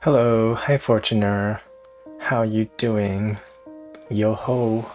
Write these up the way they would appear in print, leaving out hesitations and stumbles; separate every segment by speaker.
Speaker 1: Hello, hi Fortuner. How you doing? Yo ho.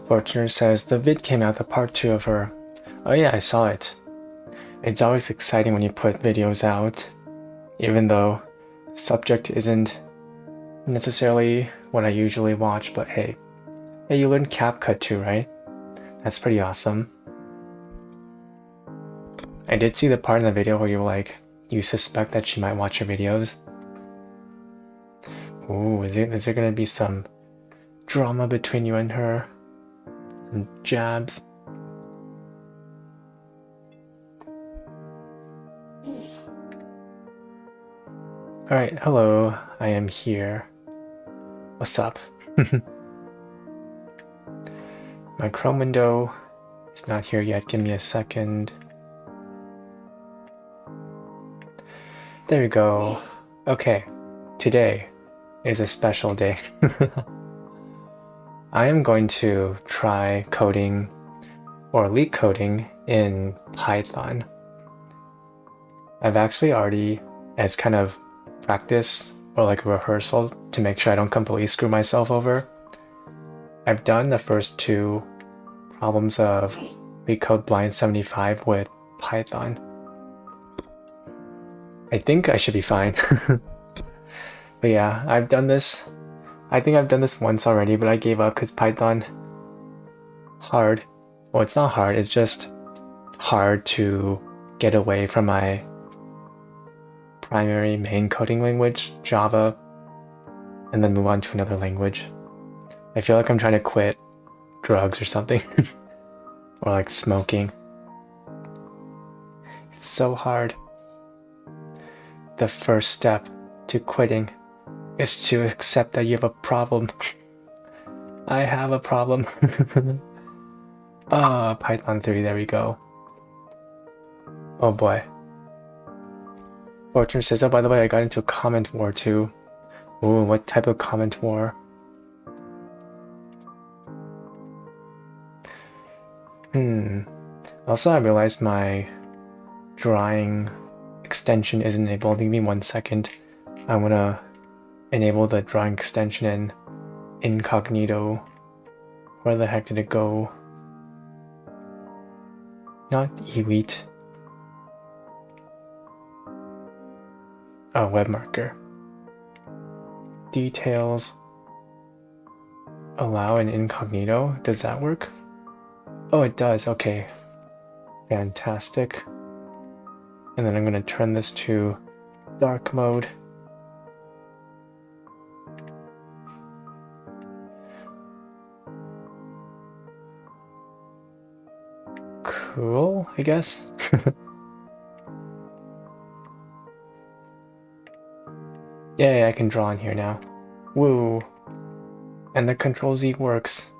Speaker 1: Fortuner says the vid came out, the part 2 of her. Oh yeah, I saw it. It's always exciting when you put videos out, even though the subject isn't necessarily what I usually watch, but hey. Hey, you learned CapCut too, right? That's pretty awesome. I did see the part in the video where you were like, you suspect that she might watch your videos. Ooh, is there gonna be some drama between you and her? Some jabs? Alright, hello, I am here. What's up? My Chrome window is not here yet, give me a second. There we go. Okay, today is a special day. I am going to try coding or Leetcoding in Python. I've actually already, as kind of practice or like a rehearsal to make sure I don't completely screw myself over, I've done the first 2 problems of Leetcode Blind 75 with Python. I think I should be fine. But yeah, I've done this. I think I've done this once already, but I gave up because Python hard. Well, it's not hard, it's just hard to get away from my primary main coding language, Java, and then move on to another language. I feel like I'm trying to quit drugs or something. Or like smoking. It's so hard. The first step to quitting is to accept that you have a problem. I have a problem. Python 3, there we go. Oh boy. Fortune says, oh, by the way, I got into a comment war too. Ooh, what type of comment war? Also, I realized my drawing extension isn't enabled. Give me 1 second. I want to enable the drawing extension in incognito. Where the heck did it go? Not elite. Oh, web marker. Details. Allow in incognito. Does that work? Oh, it does. Okay. Fantastic. And then I'm going to turn this to dark mode. Cool, I guess. Yay, I can draw in here now. Woo. And the Control Z works.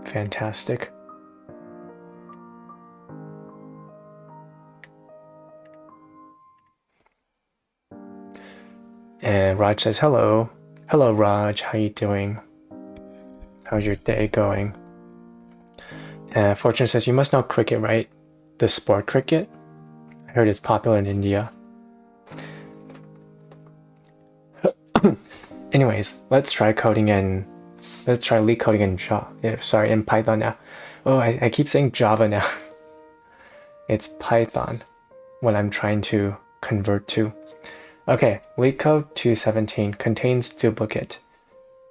Speaker 1: Fantastic. And Raj says, hello. Hello, Raj. How you doing? How's your day going? Fortune says, you must know cricket, right? The sport cricket? I heard it's popular in India. Anyways, let's try Leetcoding in Java. Sorry, in Python now. Oh, I keep saying Java now. It's Python when I'm trying to convert to. Okay, Leetcode 217 contains duplicate.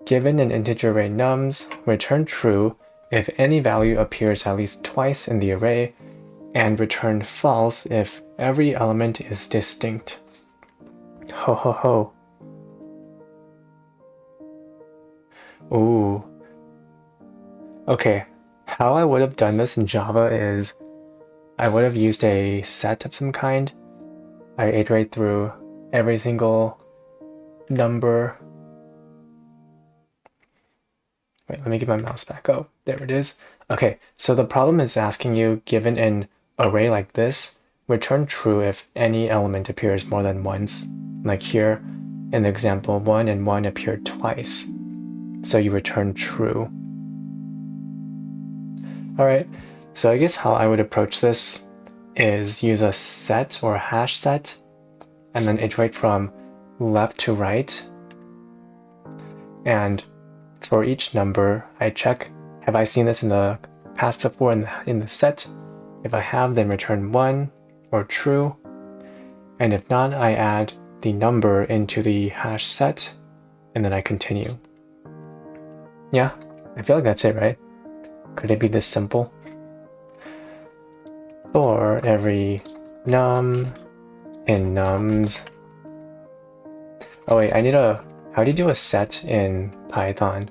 Speaker 1: Given an integer array nums, return true if any value appears at least twice in the array, and return false if every element is distinct. Ho ho ho. Ooh. Okay, how I would have done this in Java is I would have used a set of some kind. I iterate through every single number. Wait, let me get my mouse back. Oh, there it is. Okay, so the problem is asking you, given an array like this, return true if any element appears more than once. Like here, in the example, 1 and 1 appeared twice. So you return true. Alright, so I guess how I would approach this is use a set or a hash set, and then iterate from left to right. And for each number, I check, have I seen this in the past before in the set? If I have, then return 1 or true. And if not, I add the number into the hash set, and then I continue. Yeah, I feel like that's it, right? Could it be this simple? For every num in nums. Oh wait, how do you do a set in Python?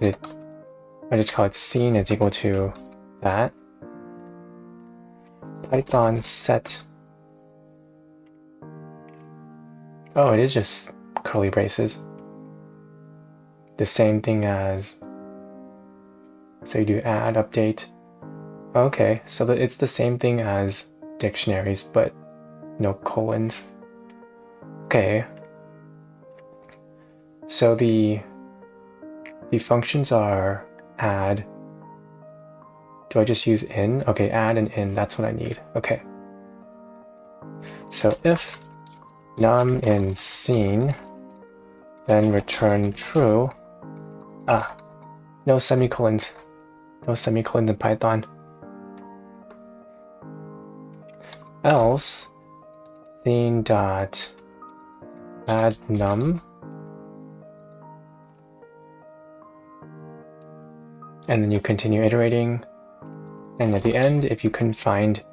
Speaker 1: I just call it scene is equal to that. Python set. Oh, it is just curly braces. The same thing as, so you do add, update. Okay, so it's the same thing as dictionaries, but no colons. Okay. So the functions are add. Do I just use in? Okay, add and in, that's what I need. Okay. So if num in scene, then return true. No semicolons. No semicolons in Python. Else scene dot add num, and then you continue iterating, and at the end, if you couldn't find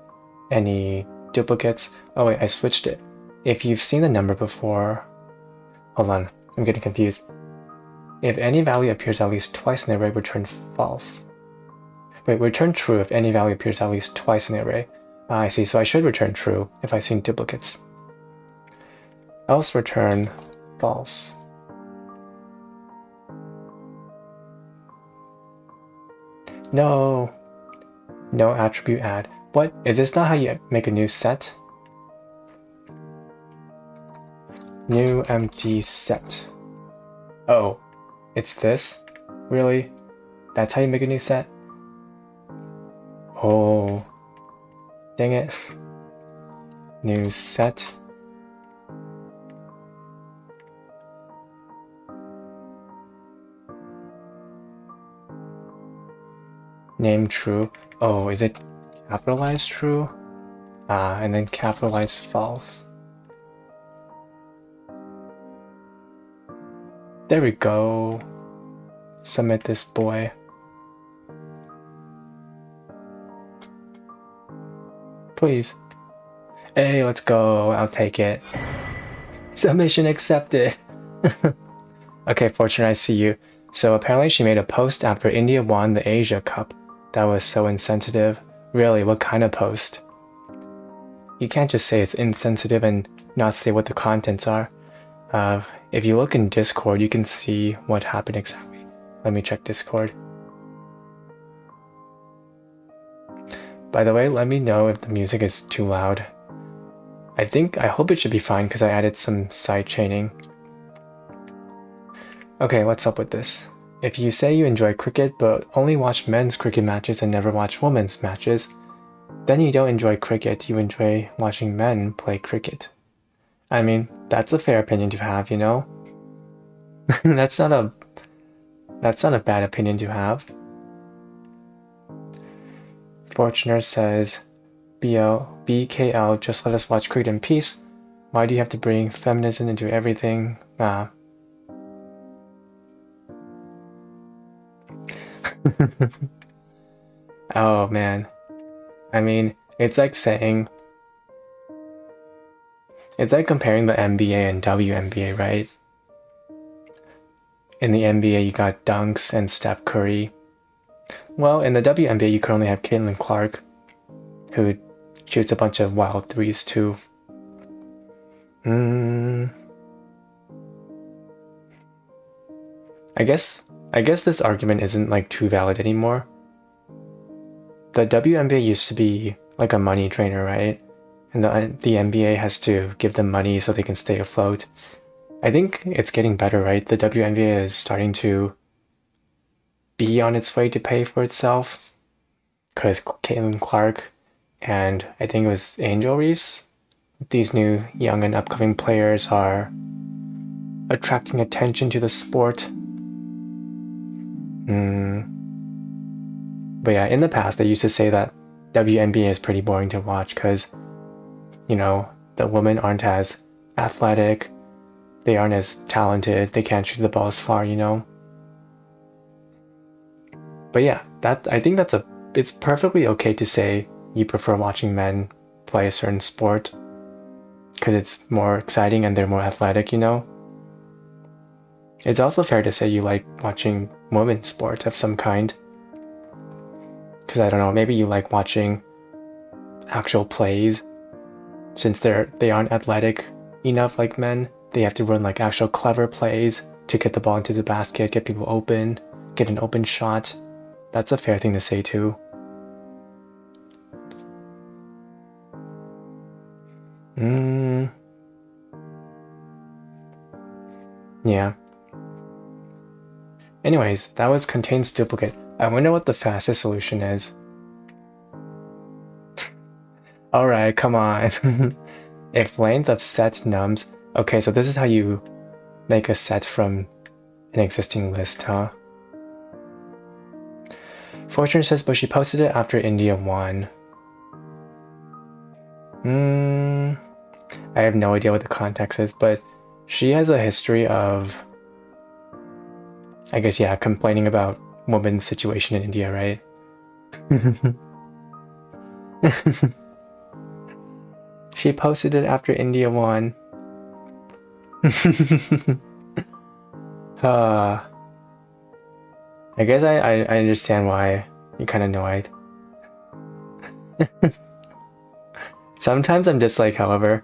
Speaker 1: any duplicates, oh wait, I switched it. If you've seen the number before, hold on, I'm getting confused. If any value appears at least twice in the array, return false. Wait, return true if any value appears at least twice in the array. I see, so I should return true if I've seen duplicates. Else return false. No attribute add. What? Is this not how you make a new set? New empty set. Oh, it's this? Really? That's how you make a new set? Oh, dang it. New set. Name true. Oh, is it capitalized true? And then capitalized false. There we go. Submit this boy. Please. Hey, let's go. I'll take it. Submission accepted. Okay, Fortune, I see you. So apparently she made a post after India won the Asia Cup. That was so insensitive. Really, what kind of post? You can't just say it's insensitive and not say what the contents are. If you look in Discord, you can see what happened exactly. Let me check Discord. By the way, let me know if the music is too loud. I hope it should be fine because I added some side chaining. Okay, what's up with this? if you say you enjoy cricket but only watch men's cricket matches and never watch women's matches, then you don't enjoy cricket, you enjoy watching men play cricket. I mean, that's a fair opinion to have, you know? That's not a bad opinion to have. Fortuner says, BKL, just let us watch cricket in peace. Why do you have to bring feminism into everything? Oh man. I mean, it's like comparing the NBA and WNBA, right? In the NBA, you got Dunks and Steph Curry. Well, in the WNBA, you currently have Caitlin Clark, who shoots a bunch of wild threes too. I guess this argument isn't like too valid anymore. The WNBA used to be like a money trainer, right? And the NBA has to give them money so they can stay afloat. I think it's getting better, right? The WNBA is starting to be on its way to pay for itself, because Caitlin Clark and I think it was Angel Reese, these new young and upcoming players are attracting attention to the sport. But yeah, in the past they used to say that WNBA is pretty boring to watch because, you know, the women aren't as athletic, they aren't as talented, they can't shoot the ball as far, you know? But yeah, I think it's perfectly okay to say you prefer watching men play a certain sport because it's more exciting and they're more athletic, you know? It's also fair to say you like watching women's sport of some kind. Because I don't know, maybe you like watching actual plays. Since they aren't athletic enough like men, they have to run like actual clever plays to get the ball into the basket, get people open, get an open shot. That's a fair thing to say too. Yeah. Anyways, that was contains duplicate. I wonder what the fastest solution is. Alright, come on. If length of set nums... Okay, so this is how you make a set from an existing list, huh? Fortune says, but she posted it after India won. I have no idea what the context is, but she has a history of, I guess, yeah, complaining about women's situation in India, right? She posted it after India won. I guess I understand why you're kind of annoyed. Sometimes I'm just like, however,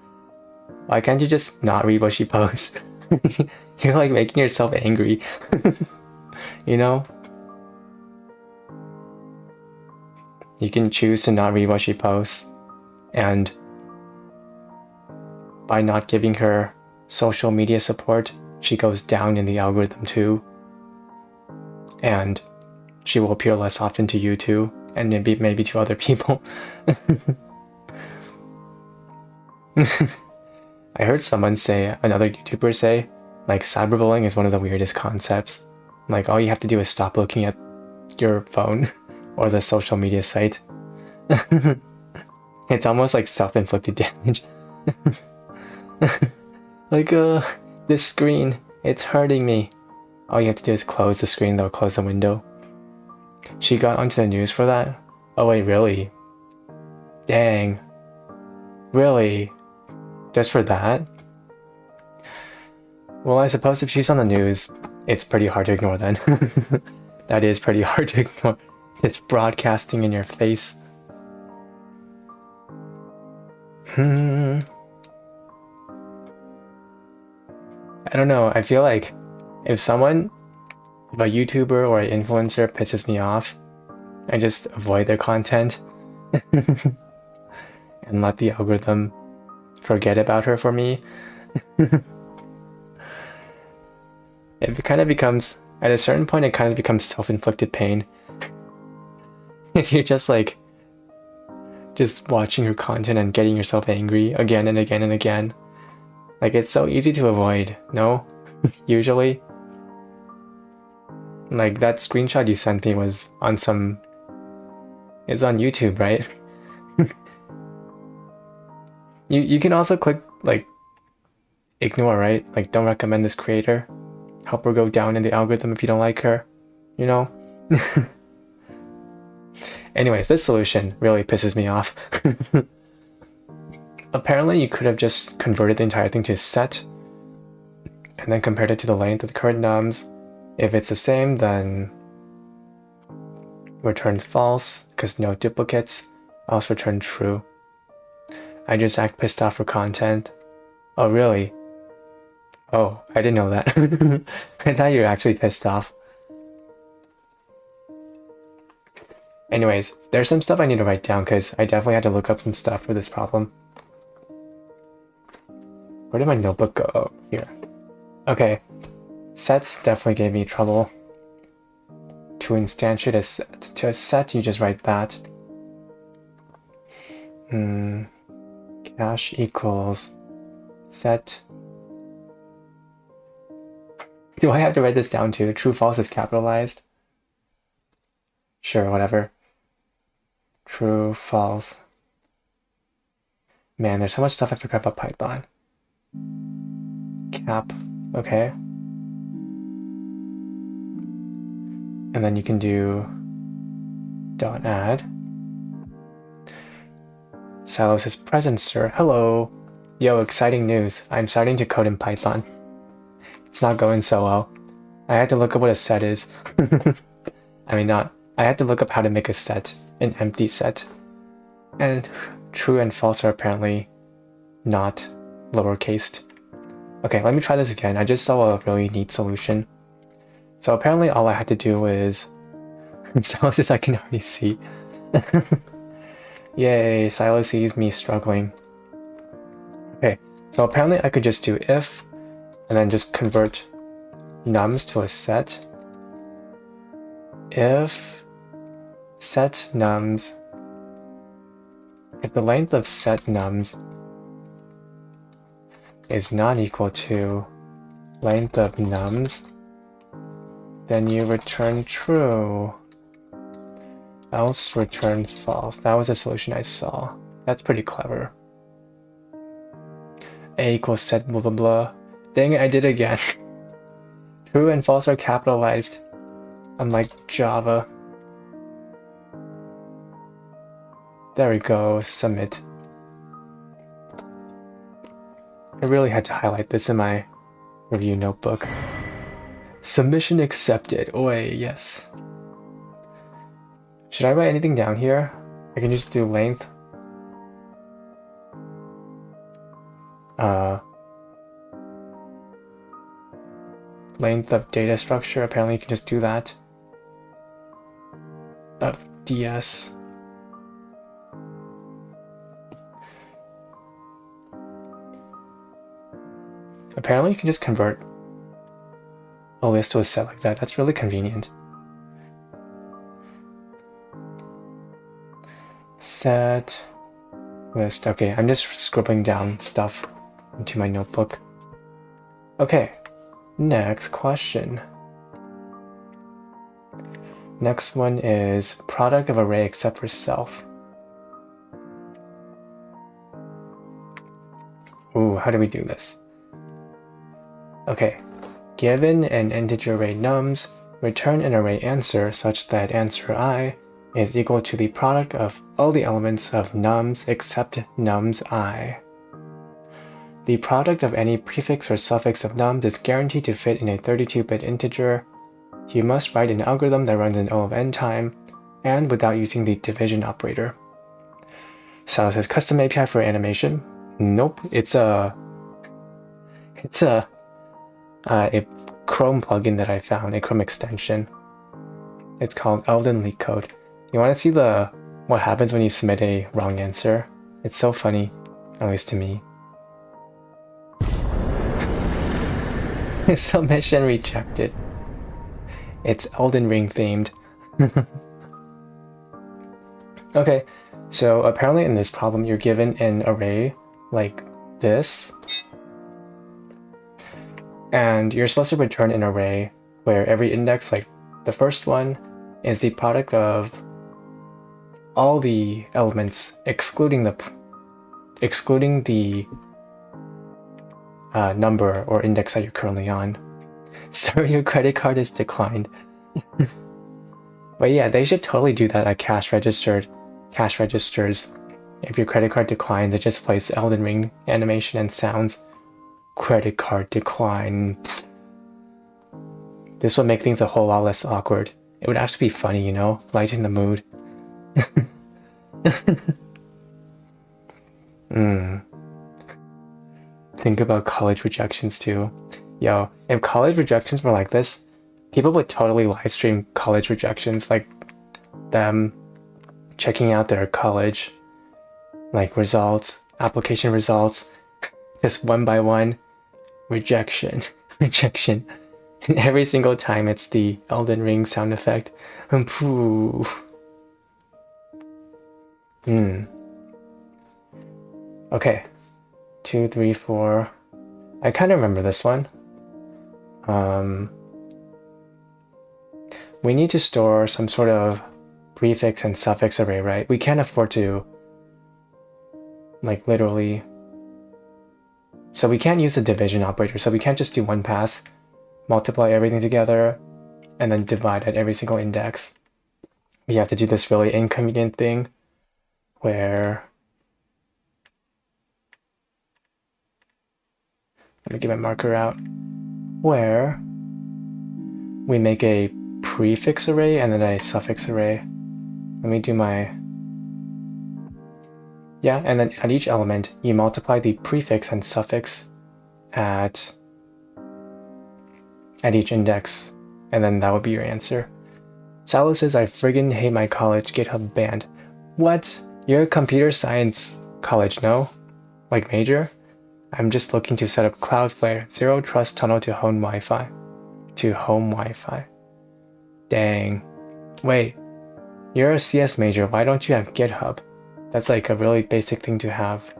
Speaker 1: why can't you just not read what she posts? You're like making yourself angry. You know? You can choose to not read what she posts, and by not giving her social media support, she goes down in the algorithm too. And she will appear less often to you too, and maybe to other people. I heard another YouTuber say, like, cyberbullying is one of the weirdest concepts. Like, all you have to do is stop looking at your phone or the social media site. It's almost like self-inflicted damage. Like, this screen, it's hurting me. All you have to do is close the screen, though, close the window. She got onto the news for that? Oh wait, really? Dang. Really? Just for that? Well, I suppose if she's on the news, it's pretty hard to ignore then. That is pretty hard to ignore. It's broadcasting in your face. I don't know, I feel like if a YouTuber or an influencer pisses me off, I just avoid their content and let the algorithm forget about her for me. It kind of becomes, at a certain point, it kind of becomes self-inflicted pain. If you're just like, just watching her content and getting yourself angry again and again and again. Like, it's so easy to avoid, no? Usually. Like, that screenshot you sent me was on some... It's on YouTube, right? You can also click, like, ignore, right? Like, don't recommend this creator. Help her go down in the algorithm if you don't like her. You know? Anyways, this solution really pisses me off. Apparently, you could have just converted the entire thing to set and then compared it to the length of the current nums. If it's the same, then return false, because no duplicates, else return true. I just act pissed off for content. Oh, really? Oh, I didn't know that. I thought you were actually pissed off. Anyways, there's some stuff I need to write down because I definitely had to look up some stuff for this problem. Where did my notebook go? Oh, here. Okay. Sets definitely gave me trouble. To instantiate a set. To a set, you just write that. Cache equals set. Do I have to write this down too? True, false is capitalized. Sure, whatever. True, false. Man, there's so much stuff I forgot about Python. Cap, okay. And then you can do dot add. Silo says, present, sir. Hello. Yo, exciting news. I'm starting to code in Python. It's not going so well. I had to look up what a set is. I mean, not. I had to look up how to make a set, an empty set. And true and false are apparently not lowercased. Okay, let me try this again. I just saw a really neat solution. So apparently all I had to do is... Silas, I can already see. Yay, Silas sees me struggling. Okay, so apparently I could just do if, and then just convert nums to a set. If set nums, if the length of set nums is not equal to length of nums, then you return true, else return false. That was a solution I saw. That's pretty clever. A equals set blah blah blah. Dang it, I did it again. True and false are capitalized, unlike Java. There we go, submit. I really had to highlight this in my review notebook. Submission accepted. Oi, yes. Should I write anything down here? I can just do length. Length of data structure. Apparently you can just do that. Of DS. Apparently you can just convert a list to a set like that. That's really convenient. Set list. Okay, I'm just scribbling down stuff into my notebook. Okay, next question. Next one is product of array except for self. Ooh, how do we do this? Okay, given an integer array nums, return an array answer such that answer I is equal to the product of all the elements of nums except nums I. The product of any prefix or suffix of nums is guaranteed to fit in a 32-bit integer. You must write an algorithm that runs in O of n time and without using the division operator. So it says custom API for animation. Nope, it's a Chrome plugin that I found, a Chrome extension. It's called Leetcode. You want to see what happens when you submit a wrong answer? It's so funny, at least to me. Submission rejected. It's Elden Ring themed. Okay, so apparently in this problem, you're given an array like this, and you're supposed to return an array where every index, like the first one, is the product of all the elements excluding the number or index that you're currently on. So your credit card is declined. But yeah, they should totally do that at cash registers. If your credit card declines, it just plays Elden Ring animation and sounds. Credit card decline. This would make things a whole lot less awkward. It would actually be funny, you know, lighten the mood. Think about college rejections too. Yo, if college rejections were like this, people would totally live stream college rejections, like them checking out their college like results, application results, just one by one, rejection. And every single time it's the Elden Ring sound effect. Okay. 2, 3, 4. I kind of remember this one. We need to store some sort of prefix and suffix array, right? We can't afford to, like, literally. So we can't use the division operator. So we can't just do one pass, multiply everything together, and then divide at every single index. We have to do this really inconvenient thing where, let me get my marker out, where we make a prefix array and then a suffix array. Let me do my, yeah, and then at each element, you multiply the prefix and suffix at each index, and then that would be your answer. Salo says, I friggin' hate my college GitHub banned. What? You're a computer science college, no? Like major? I'm just looking to set up Cloudflare, Zero Trust Tunnel to home Wi-Fi. Dang. Wait, you're a CS major, why don't you have GitHub? That's like a really basic thing to have.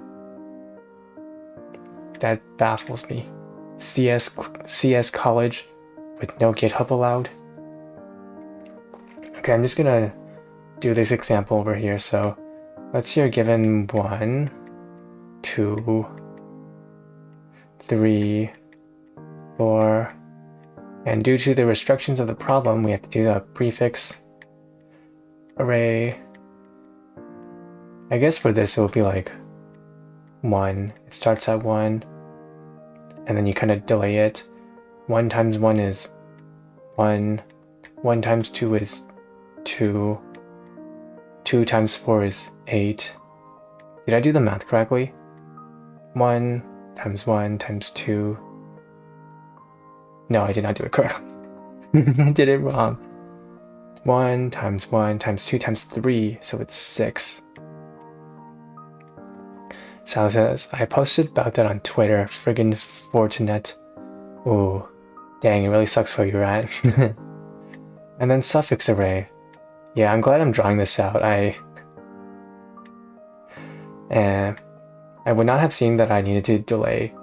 Speaker 1: That baffles me. CS college with no GitHub allowed? Okay, I'm just gonna do this example over here. So let's say you're given 1, 2, 3, 4, and due to the restrictions of the problem, we have to do a prefix array. I guess for this, it will be like 1. It starts at 1, and then you kind of delay it. 1 times 1 is 1. 1 times 2 is 2. 2 times 4 is 8. Did I do the math correctly? 1 times 2. No, I did not do it correctly. I did it wrong. 1 times 2 times 3, so it's 6. Sal says, I posted about that on Twitter, friggin' Fortinet. Ooh, dang, it really sucks where you're at. And then suffix array. Yeah, I'm glad I'm drawing this out. I would not have seen that I needed to delay